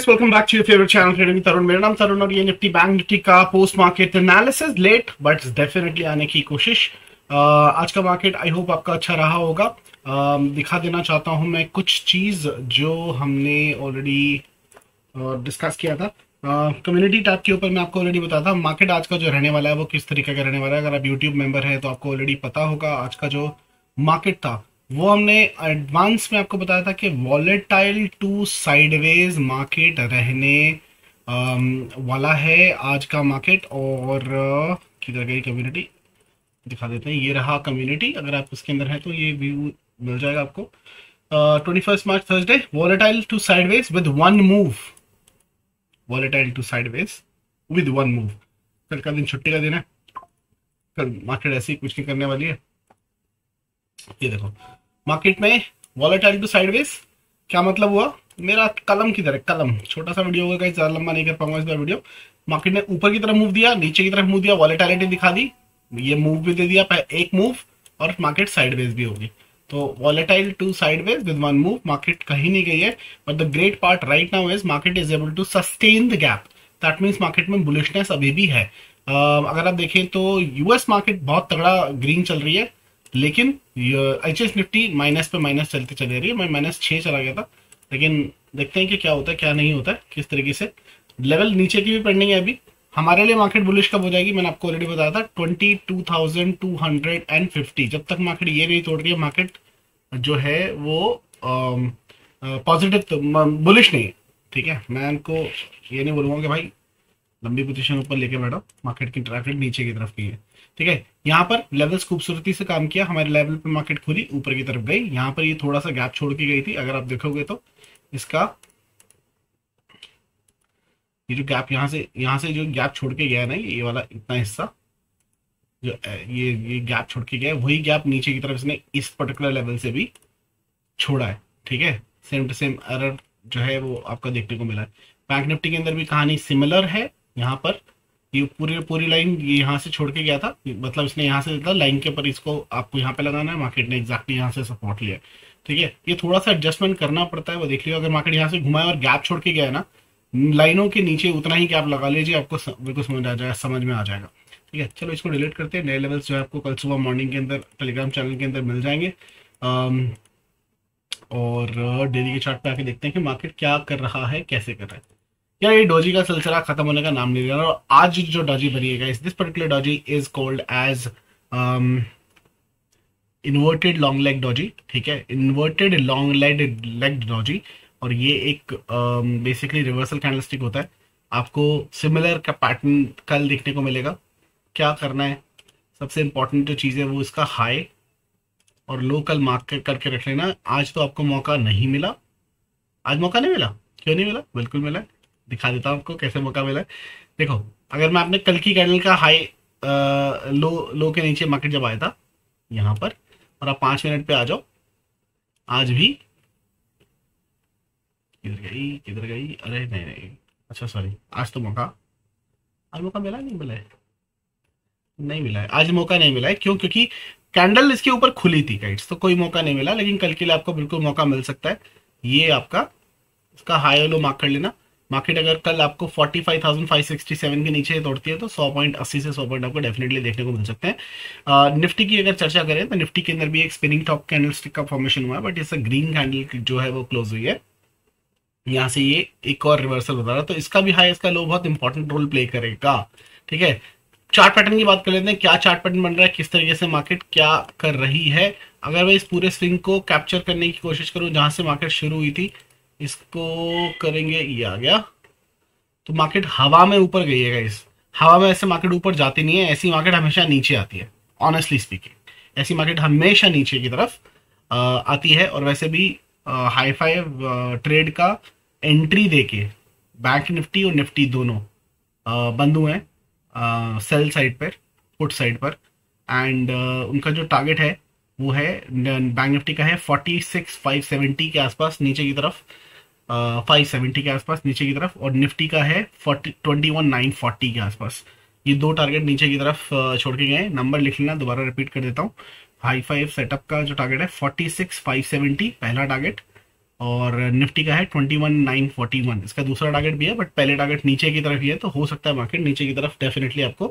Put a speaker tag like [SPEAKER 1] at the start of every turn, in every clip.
[SPEAKER 1] Guys, welcome back to your favourite channel trading Tarun. मेरा नाम तरुण और ये निफ्टी बैंक निफ्टी का post market analysis, late but definitely आने की कोशिश। आज का मार्केट आई होप आपका अच्छा रहा होगा। दिखा देना चाहता हूं मैं कुछ चीज जो हमने ऑलरेडी डिस्कस किया था। कम्युनिटी टैब के ऊपर मैं आपको ऑलरेडी बताया था मार्केट आज का जो रहने वाला है वो किस तरीके का रहने वाला है। अगर आप यूट्यूब मेंबर है तो आपको ऑलरेडी पता होगा आज का जो मार्केट था वो हमने एडवांस में आपको बताया था कि वॉलेटाइल टू साइडवेज मार्केट रहने वाला है आज का मार्केट। और किधर गई कम्युनिटी, दिखा देते हैं। ये रहा कम्युनिटी, अगर आप उसके अंदर हैं तो ये व्यू मिल जाएगा आपको। 21 March Thursday, volatile to sideways with one move, volatile to sideways with one move. कल का दिन छुट्टी का दिन है, कल मार्केट ऐसी कुछ नहीं करने वाली है। ये देखो मार्केट में वॉलेटाइल टू साइडवेज, क्या मतलब हुआ? मेरा कलम किधर है? कलम छोटा सा वीडियो होगा, ज्यादा लंबा नहीं कर पाऊंगा इस बार वीडियो। मार्केट ने ऊपर की तरफ मूव दिया, नीचे की तरफ मूव दिया, वॉलेटिलिटी दिखा दी, ये मूव भी दे दिया एक मूव, और मार्केट साइडवेज भी होगी। तो volatile to sideways with one move, market कहीं नहीं गई है। But the great part right now is market is able to sustain the gap. That means market में बुलिशनेस अभी भी है। अगर आप देखें तो यूएस मार्केट बहुत तगड़ा ग्रीन चल रही है, लेकिन एचएस निफ्टी माइनस पे माइनस चलते चले रही है। मैं -6 चला गया था, लेकिन देखते हैं कि क्या होता है क्या नहीं होता है, किस तरीके से। लेवल नीचे की भी पेंडिंग है अभी। हमारे लिए मार्केट बुलिश कब हो जाएगी मैंने आपको ऑलरेडी बताया था, 22,250। जब तक मार्केट ये नहीं तोड़ रही है, मार्केट जो है वो पॉजिटिव तो बुलिश नहीं है। ठीक है, मैं उनको ये नहीं बोलूंगा कि भाई लंबी पोजीशन ऊपर लेके बैठो, मार्केट की ट्रैफिक नीचे की तरफ की है। ठीक है, यहाँ पर लेवल्स खूबसूरती से काम किया, हमारे लेवल पे मार्केट खुली, ऊपर की तरफ गई। यहाँ पर ये थोड़ा सा गैप छोड़ के गई थी, अगर आप देखोगे तो इसका ये जो गैप यहाँ से जो गैप छोड़ के गया है ना, ये वाला इतना हिस्सा जो ये गैप छोड़ के गया है, वही गैप नीचे की तरफ इसने इस पर्टिकुलर लेवल से भी छोड़ा है। ठीक है, सेम टू सेम एरर जो है वो आपका देखने को मिला है। बैंक निफ्टी के अंदर भी कहानी सिमिलर है। यहाँ पर ये पूरी लाइन ये यहाँ से छोड़ के गया था, मतलब इसने यहाँ से था लाइन के ऊपर, इसको आपको यहाँ पे लगाना है। मार्केट ने एग्जैक्टली यहाँ से सपोर्ट लिया। ठीक है, ये थोड़ा सा एडजस्टमेंट करना पड़ता है, वो देख लियो। अगर मार्केट यहाँ से घुमाए और गैप छोड़ के गया है ना, लाइनों के नीचे उतना ही गैप लगा लीजिए, आपको बिल्कुल समझ में आ जाएगा। ठीक है, चलो इसको डिलीट करते हैं। नए लेवल्स जो है आपको कल सुबह मॉर्निंग के अंदर टेलीग्राम चैनल के अंदर मिल जाएंगे। और डेली के चार्ट पे आके देखते हैं कि मार्केट क्या कर रहा है, कैसे कर रहा है। यार ये डॉजी का सिलसिला खत्म होने का नाम नहीं ले रहा। और आज जो डॉजी बनी है guys, this particular doji is called as inverted long leg doji. ठीक है, इन्वर्टेड लॉन्ग लेग डॉजी। और ये एक बेसिकली रिवर्सल कैंडलस्टिक होता है। आपको सिमिलर का पैटर्न कल देखने को मिलेगा। क्या करना है, सबसे इंपॉर्टेंट जो चीज़ है वो इसका हाई और लो कल मार्क करके रख लेना। आज तो आपको मौका नहीं मिला, आज मौका नहीं मिला। क्यों नहीं मिला? बिल्कुल मिला है, दिखा देता हूँ आपको कैसे मौका मिला है। देखो, अगर मैं आपने कल की कैंडल का हाई लो के नीचे मार्केट जब आया था यहाँ पर, और आप 5 मिनट पे आ जाओ, आज भी किधर गई, अरे नहीं, अच्छा सॉरी, आज मौका मिला नहीं मिला है, नहीं मिला है आज, मौका नहीं मिला है। क्यों? क्योंकि कैंडल इसके ऊपर खुली थी गाइड्स, तो कोई मौका नहीं मिला। लेकिन कल के लिए आपको बिल्कुल मौका मिल सकता है। ये आपका इसका हाई और लो मार्क कर लेना। मार्केट अगर कल आपको 45,567 के नीचे तोड़ती है तो 100.80 से 100 पॉइंट आपको डेफिनेटली देखने को मिल सकते हैं। निफ्टी की अगर चर्चा करें तो निफ्टी के अंदर भी एक स्पिनिंग टॉप कैंडल स्टिक का फॉर्मेशन हुआ है, बट इससे ग्रीन कैंडल जो है वो क्लोज हुई है। यहाँ से ये एक और रिवर्सल होता रहा, तो इसका भी हाई इसका लो बहुत इंपॉर्टेंट रोल प्ले करेगा। ठीक है, चार्ट पैटर्न की बात कर लेते हैं। क्या चार्ट पैटर्न बन रहा है, किस तरीके से मार्केट क्या कर रही है। अगर मैं इस पूरे स्विंग को कैप्चर करने की कोशिश करूं जहां से मार्केट शुरू हुई थी, इसको करेंगे, ये आ गया, तो मार्केट हवा में ऊपर गई है गाइस। हवा में ऐसे मार्केट ऊपर जाती नहीं है, ऐसी मार्केट हमेशा नीचे आती है। ऑनेस्टली स्पीकिंग ऐसी मार्केट हमेशा नीचे की तरफ आती है। और वैसे भी हाई फाइव ट्रेड का एंट्री देके बैंक निफ्टी और निफ्टी दोनों बंद हुए हैं सेल साइड पर, पुट साइड पर। एंड उनका जो टारगेट है वो है, बैंक निफ्टी का है 46,570 के आसपास नीचे की तरफ, 570 के आसपास नीचे की तरफ, और निफ्टी का है 21,940 के आसपास। ये दो टारगेट नीचे की तरफ छोड़ के गए। नंबर लिख लेना, दोबारा रिपीट कर देता हूँ। हाई फाइव सेटअप का जो टारगेट है 46,570 पहला टारगेट, और निफ्टी का है 21,941। इसका दूसरा टारगेट भी है, बट पहले टारगेट नीचे की तरफ ही है, तो हो सकता है मार्केट नीचे की तरफ डेफिनेटली आपको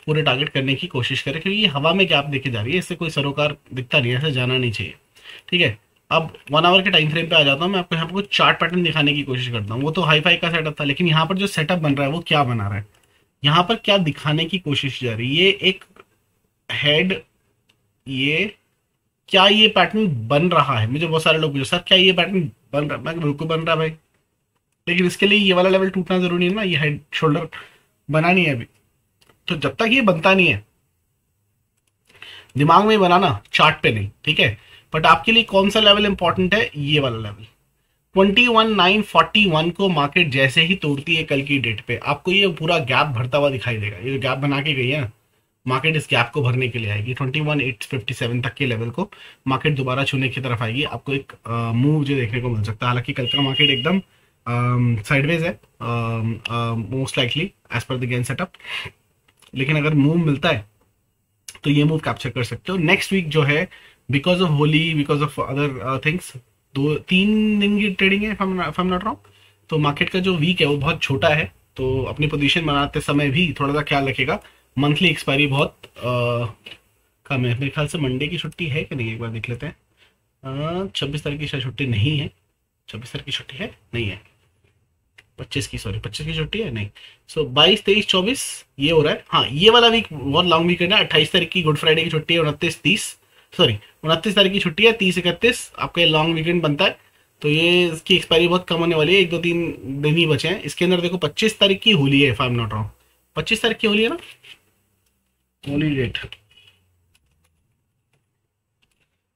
[SPEAKER 1] पूरे टारगेट करने की कोशिश करे, क्योंकि ये हवा में गैप देके जा रही है, इससे कोई सरोकार दिखता नहीं है, ऐसे जाना नहीं चाहिए। ठीक है, अब 1 आवर के टाइम फ्रेम पे आ जाता हूँ मैं, आपको यहाँ पर कुछ चार्ट पैटर्न दिखाने की कोशिश करता हूँ। वो तो हाई फाई का सेटअप था, लेकिन यहाँ पर जो सेटअप बन रहा है वो क्या बना रहा है, यहाँ पर क्या दिखाने की कोशिश जा रही है। ये एक हेड, ये क्या ये पैटर्न बन रहा है? मुझे बहुत सारे लोग पूछे सर क्या ये पैटर्न बन रहा है, मैं बिल्कुल बन रहा है भाई, लेकिन इसके लिए ये वाला लेवल टूटना जरूरी है ना, ये हेड शोल्डर बना नहीं है अभी, तो जब तक ये बनता नहीं है दिमाग में बनाना, चार्ट पे नहीं, ठीक है। बट आपके लिए कौन सा लेवल इंपॉर्टेंट है? ये वाला लेवल 21,941 को मार्केट जैसे ही तोड़ती है कल की डेट पे, आपको ये पूरा गैप भरता हुआ दिखाई देगा। ये जो गैप बना के गई है ना मार्केट, इस गैप को भरने के लिए आएगी 21,857 तक के लेवल को मार्केट दोबारा छूने की तरफ आएगी। आपको एक मूव जो देखने को मिल सकता है, हालांकि कल का मार्केट एकदम साइडवेज है most likely as per the gain setup, लेकिन अगर मूव मिलता है तो ये मूव कैप्चर कर सकते हो। नेक्स्ट वीक जो है because of Holi, because of other things, 2-3 दिन की ट्रेडिंग है, if I'm not wrong, तो मार्केट का जो वीक है वो बहुत छोटा है, तो अपनी पोजीशन बनाते समय भी थोड़ा सा ख्याल रखेगा। मंथली एक्सपायरी बहुत कम है, मेरे ख्याल से मंडे की छुट्टी है कि नहीं, एक बार देख लेते हैं। 26 तारीख की शायद छुट्टी नहीं है, 26 तारीख की छुट्टी है नहीं है, 25 की, सॉरी 25 की छुट्टी है नहीं। सो 22, 23, 24 ये हो रहा है। हाँ, ये वाला वीक बहुत लॉन्ग वीक है ना, 28 तारीख की गुड फ्राइडे की छुट्टी है, 29, 30, सॉरी 29 तारीख की छुट्टी है, 30, 31 आपका लॉन्ग वीकेंड बनता है, तो ये इसकी एक्सपायरी बहुत कम होने वाली है, 1-2-3 दिन ही बचे हैं। इसके अंदर देखो 25 तारीख की होली है, if I am not wrong, 25 तारीख की होली है ना, होली डेट,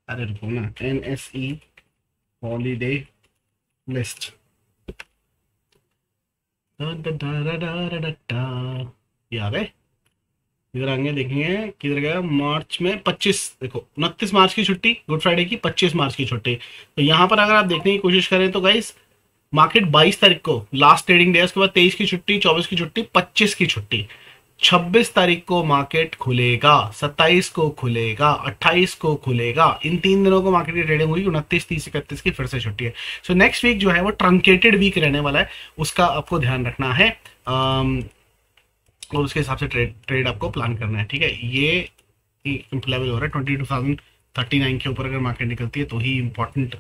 [SPEAKER 1] अरे रुको ना, NSE हॉलीडे लिस्ट, याद है, इधर आएंगे देखेंगे किधर गया, मार्च में 25, देखो 29 मार्च की छुट्टी गुड फ्राइडे की, 25 मार्च की छुट्टी, तो यहाँ पर अगर आप देखने की कोशिश करें तो गाइस मार्केट 22 तारीख को लास्ट ट्रेडिंग डे, उसके बाद 23 की छुट्टी, 24 की छुट्टी, 25 की छुट्टी, 26 तारीख को मार्केट खुलेगा, 27 को खुलेगा, 28 को खुलेगा, इन 3 दिनों को मार्केट की ट्रेडिंग होगी, 29, 30, 31 की फिर से छुट्टी है। सो नेक्स्ट वीक जो है वो ट्रंकेटेड वीक रहने वाला है, उसका आपको ध्यान रखना है, और उसके हिसाब से ट्रेड आपको प्लान करना है, ठीक है। ये लेवल हो रहा है 22,039 के ऊपर, अगर मार्केट निकलती है तो ही इंपॉर्टेंट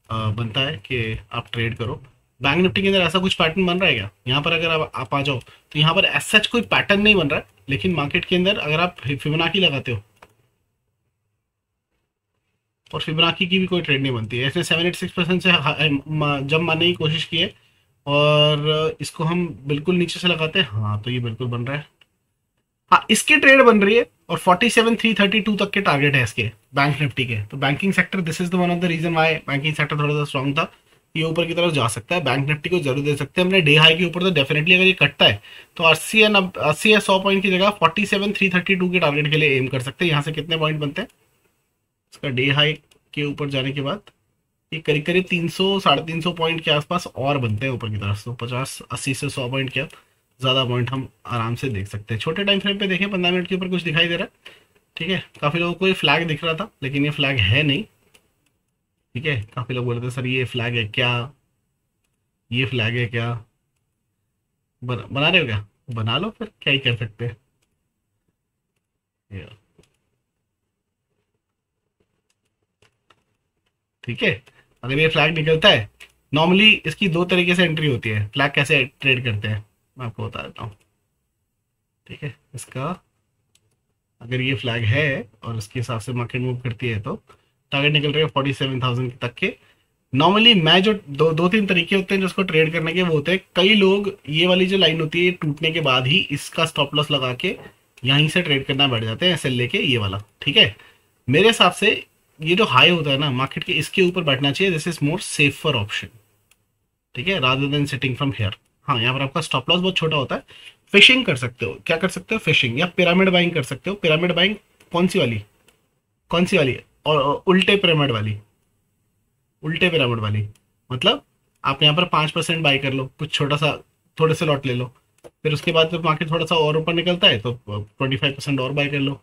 [SPEAKER 1] बनता है कि आप ट्रेड करो। बैंक निफ्टी के अंदर ऐसा कुछ पैटर्न बन रहा है क्या? यहाँ पर अगर आप आ जाओ तो यहाँ पर ऐसा कोई पैटर्न नहीं बन रहा है, लेकिन मार्केट के अंदर अगर आप फिबोनाची लगाते हो, और फिबोनाची की भी कोई ट्रेड नहीं बनती है, इसने 786% से जब मारने की कोशिश की है, और इसको हम बिल्कुल नीचे से लगाते हैं, हाँ तो ये बिल्कुल बन रहा है, हाँ इसकी ट्रेड बन रही है, और 47,332 तक के टारगेट है इसके बैंक निफ्टी के। तो banking sector, this is the one of the reason why banking sector थोड़ा सा स्ट्रॉन्ग था, ये ऊपर की तरफ जा सकता है, बैंक निफ्टी को जरूर दे सकते हैं अपने डे हाई के ऊपर, तो डेफिनेटली अगर ये कटता है तो 80 या 100 पॉइंट की जगह 47,332 के टारगेट के लिए एम कर सकते हैं। यहाँ से कितने पॉइंट बनते हैं इसका डे हाई के ऊपर जाने के बाद? ये करीब करीब 300-350 पॉइंट के आसपास और बनते हैं ऊपर की तरफ, तो 50-80 से 100 पॉइंट क्या ज़्यादा पॉइंट हम आराम से देख सकते हैं। छोटे टाइम फ्रेम पे देखें, 15 मिनट के ऊपर कुछ दिखाई दे रहा है, ठीक है। काफ़ी लोगों को ये फ्लैग दिख रहा था, लेकिन ये फ्लैग है नहीं, ठीक है। काफ़ी लोग बोल रहे थे सर ये फ्लैग है क्या, ये फ्लैग है क्या, बना रहे हो क्या, बना लो फिर, क्या ही कर सकते हैं। ठीक है, अगर ये फ्लैग निकलता है, नॉर्मली इसकी 2 तरीके से एंट्री होती है। फ्लैग कैसे ट्रेड करते हैं मैं आपको बता देता हूँ, ठीक है। इसका अगर ये फ्लैग है और उसके हिसाब से मार्केट मूव करती है, तो टारगेट निकल रहे हैं 47,000 तक के। नॉर्मली मैं जो 2-3 तरीके होते हैं जो उसको ट्रेड करने के, वो होते हैं, कई लोग ये वाली जो लाइन होती है टूटने के बाद ही इसका स्टॉप लॉस लगा के यहीं से ट्रेड करना बैठ जाते हैं, सेल लेके ये वाला, ठीक है। मेरे हिसाब से ये जो हाई होता है ना मार्केट के, इसके ऊपर बैठना चाहिए, this is more safer option, ठीक है, rather than sitting from here. हाँ, यहाँ पर आपका स्टॉप लॉस बहुत छोटा होता है। फिशिंग कर सकते हो, क्या कर सकते हो, फिशिंग या पिरामिड बाइंग कर सकते हो। पिरामिड बाइंग कौन सी वाली, कौन सी वाली? और उल्टे पिरामिड वाली, उल्टे पिरामिड वाली मतलब आप यहाँ पर 5% बाई कर लो, कुछ छोटा सा, थोड़े से लॉट ले लो, फिर उसके बाद जब मार्केट थोड़ा सा और ऊपर निकलता है तो 25% और बाई कर लो,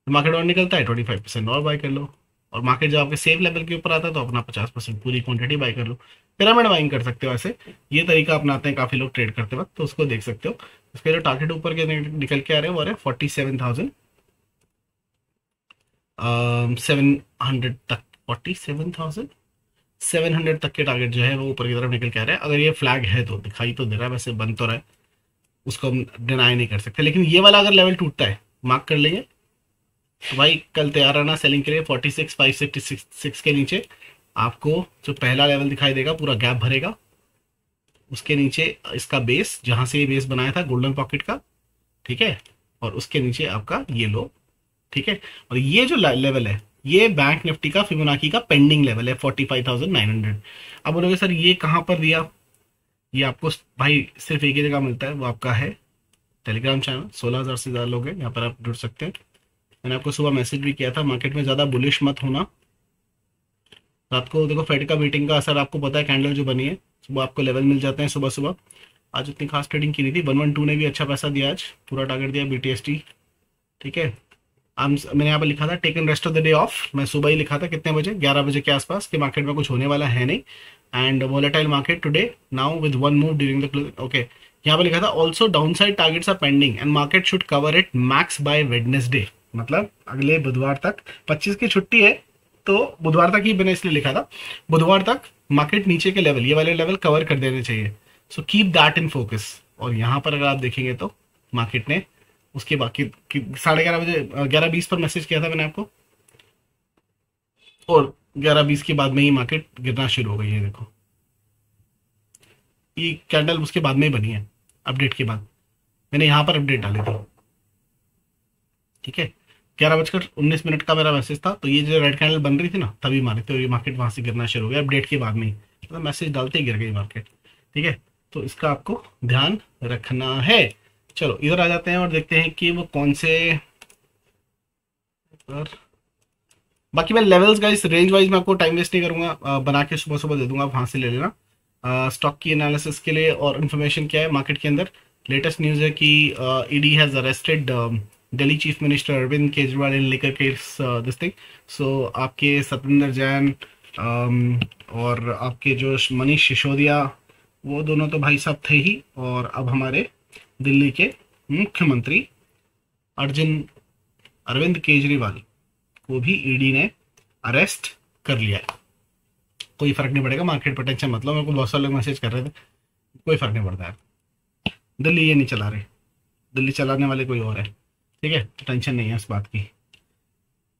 [SPEAKER 1] मार्केट और निकलता है 25% और बाई कर लो, और मार्केट जब आपके सेफ लेवल के ऊपर आता है तो अपना 50% पूरी क्वांटिटी बाई कर लो। पिरामिड बाइंग कर सकते हो ऐसे, ये तरीका अपनाते हैं काफी लोग ट्रेड करते वक्त, तो उसको देख सकते हो। उसके जो टारगेट ऊपर के निकल के आ रहे हैं वो आ रहे 47,700 तक, 47,700 तक के टारगेट जो है वो ऊपर की तरफ निकल के आ रहे हैं। अगर ये फ्लैग है तो दिखाई तो दे रहा है, वैसे बन तो रहा है, उसको हम डिनाई नहीं कर सकते। लेकिन ये वाला अगर लेवल टूटता है, मार्क कर लेंगे, तो भाई कल तैयार रहना सेलिंग के लिए। 46,566 के नीचे आपको जो पहला लेवल दिखाई देगा पूरा गैप भरेगा, उसके नीचे इसका बेस, जहां से ये बेस बनाया था गोल्डन पॉकेट का, ठीक है, और उसके नीचे आपका ये लो, ठीक है। और ये जो लेवल है ये बैंक निफ्टी का फिबोनाची का पेंडिंग लेवल है 45,900। अब बोलोगे सर ये कहां पर दिया, ये आपको भाई सिर्फ एक ही जगह मिलता है, वो आपका है टेलीग्राम चैनल। 16,000 से ज्यादा लोग हैं यहाँ पर, आप जुड़ सकते हैं। मैंने आपको सुबह मैसेज भी किया था, मार्केट में ज्यादा बुलिश मत होना। रात को देखो फेड का मीटिंग का असर आपको पता है, कैंडल जो बनी है, सुबह आपको लेवल मिल जाते हैं सुबह सुबह। आज उतनी खास ट्रेडिंग की नहीं थी। 112 ने भी अच्छा पैसा दिया, आज पूरा टारगेट दिया BTST, ठीक है। मैंने यहाँ पर लिखा था taken rest of the day of, मैं सुबह ही लिखा था, कितने बजे, 11 बजे के आसपास, कि मार्केट में कुछ होने वाला है नहीं, and volatile market today now with one move during the closing, okay. यहाँ पर लिखा था also downside targets are pending and market should cover it max by Wednesday, मतलब अगले बुधवार तक। 25 की छुट्टी है तो बुधवार तक ही मैंने इसलिए लिखा था, बुधवार तक मार्केट नीचे के लेवल, ये वाले लेवल कवर कर देने चाहिए। So keep that in focus. और यहाँ पर अगर आप देखेंगे तो मार्केट ने उसके बाकी 11:30 बजे 11:20 पर मैसेज किया था मैंने आपको, और 11:20 के बाद में ही मार्केट गिरना शुरू हो गई है। देखो ये कैंडल उसके बाद में ही बनी है, अपडेट के बाद मैंने यहाँ पर अपडेट डाली थी, ठीक है। 11:19 का मेरा मैसेज था, तो ये जो रेड कैंडल बन रही थी ना तभी मारे थे, और ये मार्केट वहां से गिरना शुरू हो गया अपडेट के बाद में ही, मतलब मैसेज डालते ही गिर गई मार्केट, ठीक है। तो इसका आपको ध्यान रखना है। चलो इधर आ जाते हैं और देखते हैं कि वो कौन से, बाकी मैं लेवल्स गाइस रेंज वाइज मैं आपको टाइम वेस्ट नहीं करूंगा, बना के सुबह सुबह दे दूंगा, आप वहां से ले लेना। स्टॉक की एनालिसिस के लिए और इन्फॉर्मेशन क्या है मार्केट के अंदर, लेटेस्ट न्यूज है कि ED has arrested Delhi chief minister Arvind Kejriwal in liquor case this thing. So आपके सत्येंद्र जैन और आपके जो मनीष सिसोदिया, वो दोनों तो भाई साहब थे ही, और अब हमारे दिल्ली के मुख्यमंत्री अरविंद केजरीवाल को भी ईडी ने अरेस्ट कर लिया है। कोई फर्क नहीं पड़ेगा, मार्केट पर टेंशन मतलब, मेरे को बहुत सारे लोग मैसेज कर रहे थे, कोई फर्क नहीं पड़ता है, दिल्ली ये नहीं चला रहे, दिल्ली चलाने वाले कोई और है, ठीक है, तो टेंशन नहीं है इस बात की,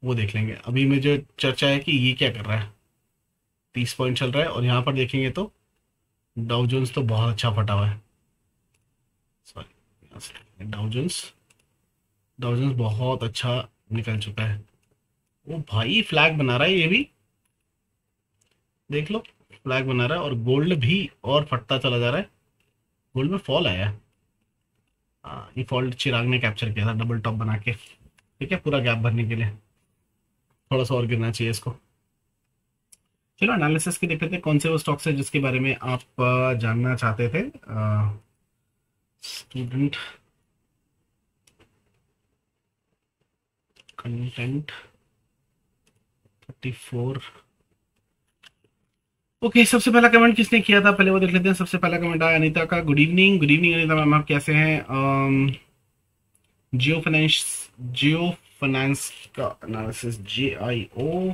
[SPEAKER 1] वो देख लेंगे। अभी में जो चर्चा है कि ये क्या कर रहा है, 30 पॉइंट चल रहा है, और यहाँ पर देखेंगे तो डाउ जोन्स तो बहुत अच्छा फटा हुआ है, सॉरी डाउ जोन्स बहुत अच्छा निकल चुका है। वो भाई फ्लैग बना रहा है, ये भी देख लो, फ्लैग बना रहा है, और गोल्ड भी और फटता चला जा रहा है, गोल्ड में फॉल आया है। ये फॉल्ट चिराग ने कैप्चर किया था डबल टॉप बना के, ठीक है, पूरा गैप भरने के लिए, थोड़ा सा और गिरना चाहिए इसको। चलो एनालिसिस की देख लेते हैं, कौन से वो स्टॉक्स है जिसके बारे में आप जानना चाहते थे। Student content 34, okay. सबसे पहला कमेंट किसने किया था पहले वो देख लेते हैं। सबसे पहला कमेंट आया अनीता का, गुड इवनिंग अनीता मैम, आप कैसे हैं। जियो फाइनेंस का एनालिसिस, JIO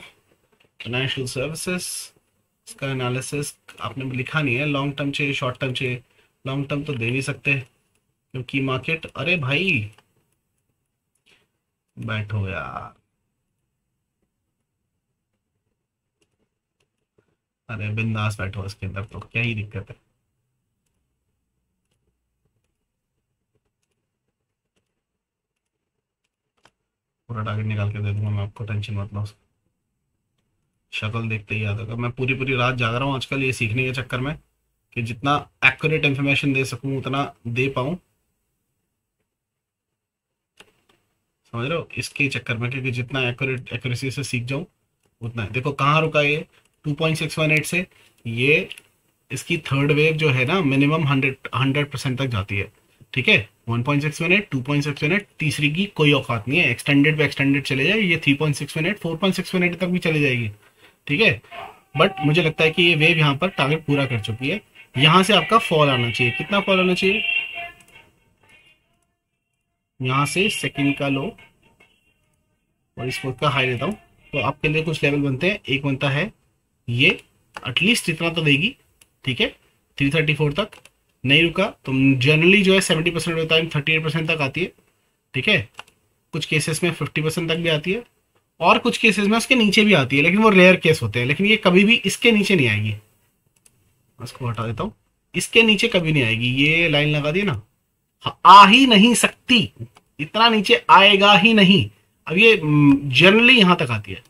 [SPEAKER 1] फाइनेंशियल सर्विसेज, इसका एनालिसिस आपने लिखा नहीं है, लॉन्ग टर्म चाहिए शॉर्ट टर्म चाहिए, लॉन्ग टर्म तो दे नहीं सकते क्योंकि मार्केट, अरे भाई बैठो यार, अरे बिंदास बैठो, इसके अंदर तो क्या ही दिक्कत है। पूरा टारगेट निकाल के दे दूंगा मैं आपको, टेंशन मत लो, शक्ल देखते ही याद होगा। मैं पूरी पूरी रात जाग रहा हूँ आजकल ये सीखने के चक्कर में कि जितना एक्यूरेट इन्फॉर्मेशन दे सकूं उतना दे पाऊं, समझ रहे हो, इसके चक्कर में, क्योंकि जितना एक्यूरेसी से सीख जाऊं उतना है। देखो कहाँ रुका ये 2.618 से, ये इसकी थर्ड वेव जो है ना मिनिमम 100% तक जाती है, ठीक है, 1.6 मिनट, 2.6 मिनट, तीसरी की कोई औकात नहीं है, एक्सटेंडेड पे एक्सटेंडेड चले जाए, ये 3.6 मिनट 4.6 मिनट तक भी चली जाएगी, ठीक है। बट मुझे लगता है कि ये वेव यहाँ पर टारगेट पूरा कर चुकी है। यहाँ से आपका फॉल आना चाहिए, कितना फॉल आना चाहिए, यहाँ से सेकंड का लो और इस का हाई लेता हूँ, तो आपके लिए कुछ लेवल बनते हैं। एक बनता है ये, एटलीस्ट इतना तो देगी, ठीक है, 334 तक नहीं रुका तो जनरली जो है 70% होता है, 38% तक आती है, ठीक है, कुछ केसेस में 50% तक भी आती है, और कुछ केसेस में उसके नीचे भी आती है, लेकिन वो रेयर केस होते हैं। लेकिन ये कभी भी इसके नीचे नहीं आएगी, इसको हटा देता हूँ, इसके नीचे कभी नहीं आएगी, ये लाइन लगा दी ना, आ ही नहीं सकती, इतना नीचे आएगा ही नहीं। अब ये जनरली यहां तक आती है,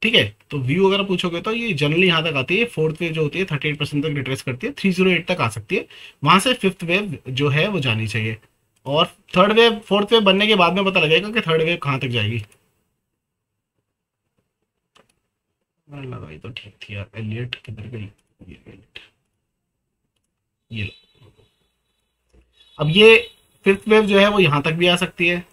[SPEAKER 1] ठीक है, तो व्यू अगर पूछोगे तो ये जनरली यहां तक आती है, फोर्थ वेव जो होती है 38% तक रिट्रेस करती है, 308 तक आ सकती है, वहां से फिफ्थ वेव जो है वो जानी चाहिए, और थर्ड वेव फोर्थ वेव बनने के बाद में पता लगेगा कि थर्ड वेव कहां तक जाएगी। लगाई तो ठीक थी यार, एलियट किधर गई, ये लो। अब ये फिफ्थ वेव जो है वो यहां तक भी आ सकती है,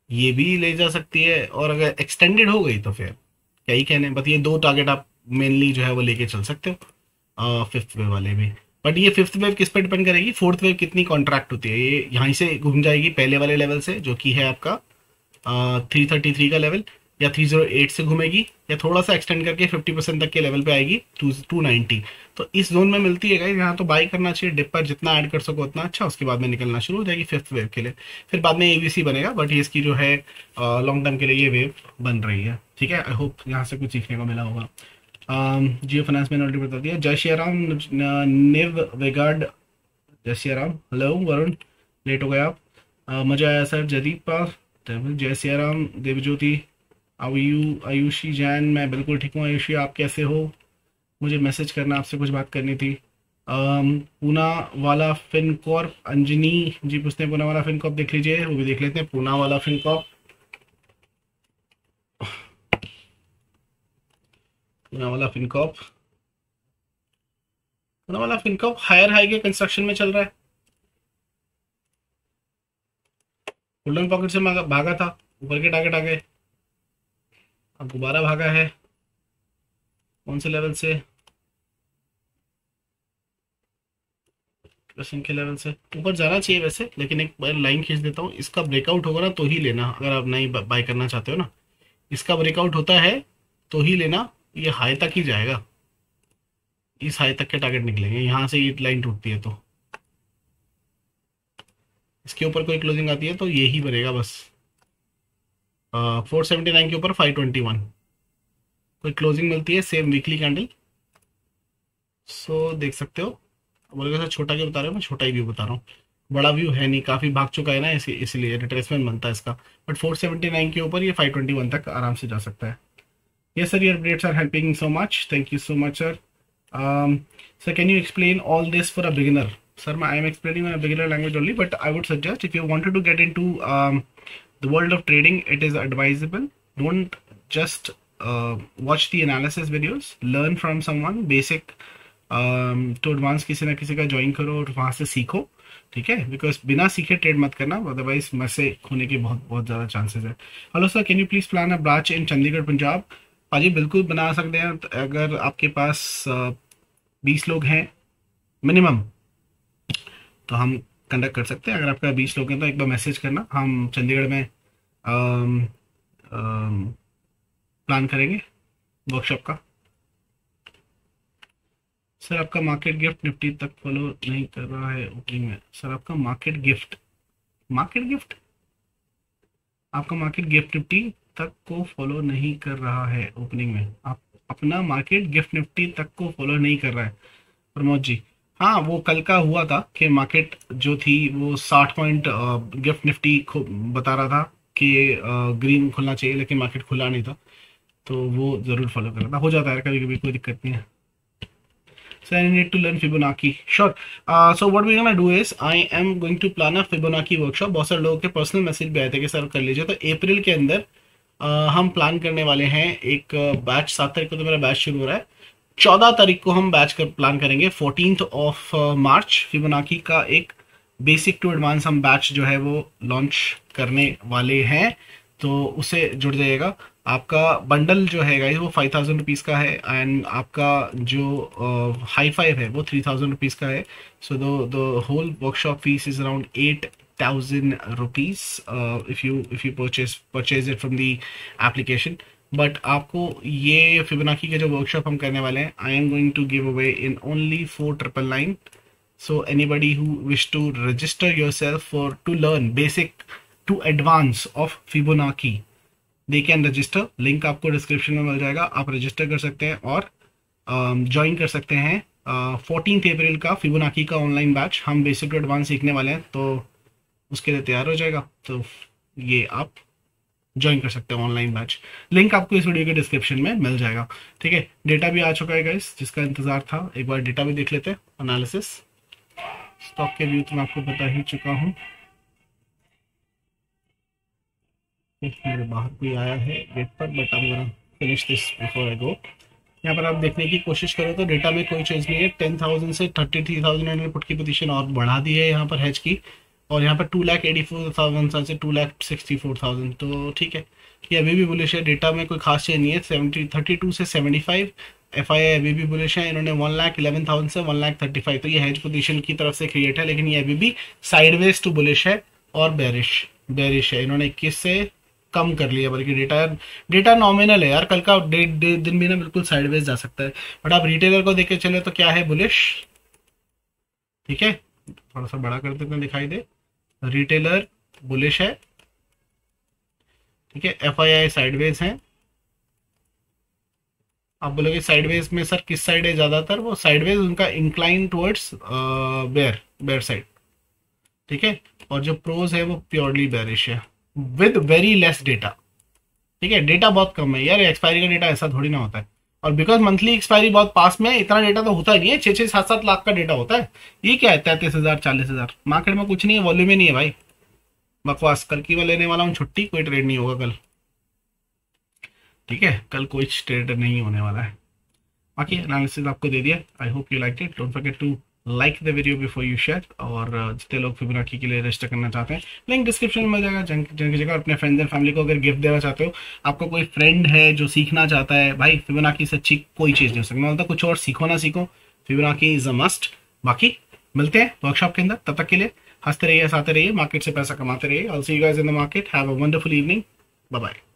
[SPEAKER 1] ये भी ले जा सकती है, और अगर एक्सटेंडेड हो गई तो फिर क्या ही कहने, बस ये दो टारगेट आप मेनली जो है वो लेके चल सकते हो फिफ्थ वेव वाले भी। बट ये फिफ्थ वेव किस पे डिपेंड करेगी, फोर्थ वेव कितनी कॉन्ट्रैक्ट होती है, ये यहीं से घूम जाएगी पहले वाले लेवल से जो कि है आपका 333 का लेवल, या 308 से घूमेगी, या थोड़ा सा एक्सटेंड करके 50% तक के लेवल पे आएगी 290। तो इस जोन में मिलती है गाइस, यहाँ तो बाई करना चाहिए, डिप पर जितना ऐड कर सको उतना अच्छा, उसके बाद में निकलना शुरू हो जाएगी फिफ्थ वेव के लिए, फिर बाद में एबीसी बनेगा। बट ये इसकी जो है लॉन्ग टर्म के लिए ये वेव बन रही है, ठीक है। आई होप यहाँ से कुछ सीखने को मिला होगा। जियो फाइनेंस में ऑलरेडी बता दिया। जय श्री राम निव वेगार्ड, जय श्री राम, हेलो वरुण, लेट हो गए आप, मजा आया सर, जदीप जय श्री राम, देवज्योति, आयुषी जैन, मैं बिल्कुल ठीक हूँ आयुषी, आप कैसे हो, मुझे मैसेज करना, आपसे कुछ बात करनी थी। पूना वाला फिनकॉर्प, अंजनी जी पूछते हैं पूना वाला फिनकॉर्प देख लीजिए, वो भी देख लेते हैं पूना वाला फिनकॉर्प। पूना वाला फिनकॉर्प, पूना वाला फिनकॉर्प हायर हाई के कंस्ट्रक्शन में चल रहा है, गोल्डन पॉकेट से भागा था, ऊपर के टारगेट आ गए, अब दोबारा भागा है, कौन से लेवल से, के लेवल से ऊपर जाना चाहिए वैसे, लेकिन एक बार लाइन खींच देता हूँ, इसका ब्रेकआउट होगा ना तो ही लेना, अगर आप नहीं बाय करना चाहते हो ना, इसका ब्रेकआउट होता है तो ही लेना, ये हाई तक ही जाएगा, इस हाई तक के टारगेट निकलेंगे, यहाँ से ये लाइन टूटती है तो इसके ऊपर कोई क्लोजिंग आती है तो यही बनेगा बस, 479 के ऊपर 521 कोई क्लोजिंग मिलती है, सेम वीकली कैंडल, सो देख सकते हो। बोलेगा सर छोटा क्यों बता रहे हो, मैं छोटा ही व्यू बता रहा हूँ, बड़ा व्यू है नहीं, काफी भाग चुका है ना, इसलिए रिट्रेसमेंट बनता है इसका, बट 479 के ऊपर ये 521 तक आराम से जा सकता है। Yes sir, your updates are helping so much, thank you so much sir. Sir can you explain all this for a beginner, sir I am explaining in a beginner language only, but I would suggest if you wanted to get into the world of trading, it is advisable, don't just watch the analysis videos, learn from someone basic to advance, किसी ना किसी का join करो और वहां से सीखो, ठीक है, बिकॉज बिना सीखे ट्रेड मत करना, अदरवाइज मसे होने के बहुत बहुत ज़्यादा चांसेस है। Hello sir, can you please plan a branch इन चंडीगढ़ पंजाब, पाजी बिल्कुल बना सकते हैं, अगर आपके पास 20 लोग हैं मिनिमम तो हम कंडक्ट कर सकते हैं, अगर आपका 20 लोग हैं तो एक बार मैसेज करना, हम चंडीगढ़ में प्लान करेंगे वर्कशॉप का। सर आपका मार्केट गिफ्ट निफ्टी तक फॉलो नहीं कर रहा है ओपनिंग में, सर आपका मार्केट गिफ्ट आपका मार्केट गिफ्ट निफ्टी तक को फॉलो नहीं कर रहा है ओपनिंग में, आप अपना मार्केट गिफ्ट निफ्टी तक को फॉलो नहीं कर रहा है प्रमोद जी। हाँ, वो कल का हुआ था कि मार्केट जो थी वो 60 पॉइंट गिफ्ट निफ्टी बता रहा था कि ग्रीन खुलना चाहिए, लेकिन मार्केट खुला नहीं था, तो वो जरूर फॉलो कर रहा था, हो जाता है कभी कभी, कोई दिक्कत नहीं है। So I need to learn Fibonacci. Sure. So what we're gonna do is I am going to plan a Fibonacci workshop. बहुत सारे लोगों के पर्सनल मैसेज भी आए थे कि सर कर लीजिए, तो अप्रैल के अंदर हम प्लान करने वाले हैं एक बैच, 7 तारीख को तो मेरा बैच शुरू हो रहा है, 14 तारीख को हम बैच कर प्लान करेंगे, 14th ऑफ मार्च फिबोनाची का एक बेसिक टू एडवांस हम बैच जो है वो लॉन्च करने वाले हैं, तो उसे जुड़ जाइएगा। आपका बंडल जो है गाइस वो 5000 रुपीज़ का है, एंड आपका जो हाई फाइव है वो 3000 रुपीज़ का है। So the whole workshop fees is around 8000 rupees if you purchase it from the application. But आपको ये फिबोनाची के जो वर्कशॉप हम करने वाले हैं, I am going to give away in only 4999। So anybody who wish to register yourself for to learn basic to advance of Fibonacci, they can register. Link आपको description में मिल जाएगा, आप रजिस्टर कर सकते हैं और ज्वाइन कर सकते हैं 14 अप्रैल का फिबोनाची का ऑनलाइन बैच। हम बेसिक टू एडवांस सीखने वाले हैं, तो उसके लिए तैयार हो जाएगा, तो ये आप ज्वाइन कर सकते हैं ऑनलाइन बैच। लिंक आपको इस वीडियो के डिस्क्रिप्शन में मिल जाएगा। ठीक है, डेटा भी आ चुका है गाइस, जिसका इंतजार था। एक बार डेटा भी देख लेते हैं, एनालिसिस। स्टॉक के व्यू तो मैं आपको बता ही चुका हूँ। मेरे बाहर कोई आया है गेट पर, but I am gonna finish this before I go. यहाँ पर आप देखने की कोशिश करो तो डेटा में कोई चेंज नहीं है। 10,000 से 33,000 मैंने पुट की पोजीशन और बढ़ा दी है यहाँ पर हेज की, और यहाँ पर 2,84,000 से 2,64,000, तो ठीक है, ये अभी भी बुलिश है। डेटा में कोई खास चेंज नहीं है। 32 से 75 FII अभी भी बुलिश है। इन्होंने 1,11,000 से 1,35,000, तो ये हेज पोजीशन की तरफ से क्रिएट है, लेकिन ये अभी भी साइडवेज टू बुलिश है और बेरिश है। इन्होंने 21 से कम कर लिया, बल्कि डेटा नॉमिनल है यार। कल का दिन भी ना बिल्कुल साइडवेज जा सकता है, बट आप रिटेलर को देख के चले तो क्या है, बुलिश। ठीक है, थोड़ा सा बड़ा कर देते हैं, दिखाई दे। रिटेलर बुलिश है, ठीक है। FII साइडवेज है। आप बोलोगे साइडवेज में सर किस साइड है ज्यादातर, वो साइडवेज उनका इंक्लाइन टुवर्ड्स बेयर साइड, ठीक है। और जो प्रोज है वो प्योरली बेरिश है विद वेरी लेस डेटा, ठीक है। डेटा बहुत कम है यार, एक्सपायरी का डेटा ऐसा थोड़ी ना होता है, और बिकॉज मंथली एक्सपायरी बहुत पास में है, इतना डेटा तो होता ही नहीं है। 6-7 लाख का डेटा होता है। ये क्या है, 33,000 40,000। मार्केट में कुछ नहीं है, वॉल्यूम ही नहीं है भाई, बकवास। कल की मैं लेने वाला हूँ छुट्टी, कोई ट्रेड नहीं होगा कल, ठीक है। कल कोई ट्रेड नहीं होने वाला है। बाकी एनालिसिस आपको दे दिया। I hope you like it. Don't forget to like the video before you share. और जितने लोग फिबोनाची के लिए रजिस्टर करना चाहते हैं, लिंक डिस्क्रिप्शन में मिल जाएगा, जन की जगह। अपने फ्रेंड्स एंड फैमिली को अगर गिफ्ट देना चाहते हो, आपको कोई फ्रेंड है जो सीखना चाहता है, भाई फिबोनाची से अच्छी कोई चीज़ नहीं हो सकती। मतलब कुछ और सीखो ना सीखो, फिबोनाची इज अ मस्ट। बाकी मिलते हैं वर्कशॉप के अंदर, तब तक के लिए हंसते रहिए, हंसाते रहिए, मार्केट से पैसा कमाते रहिए। I will see you guys in the market. Have a wonderful evening. Bye bye.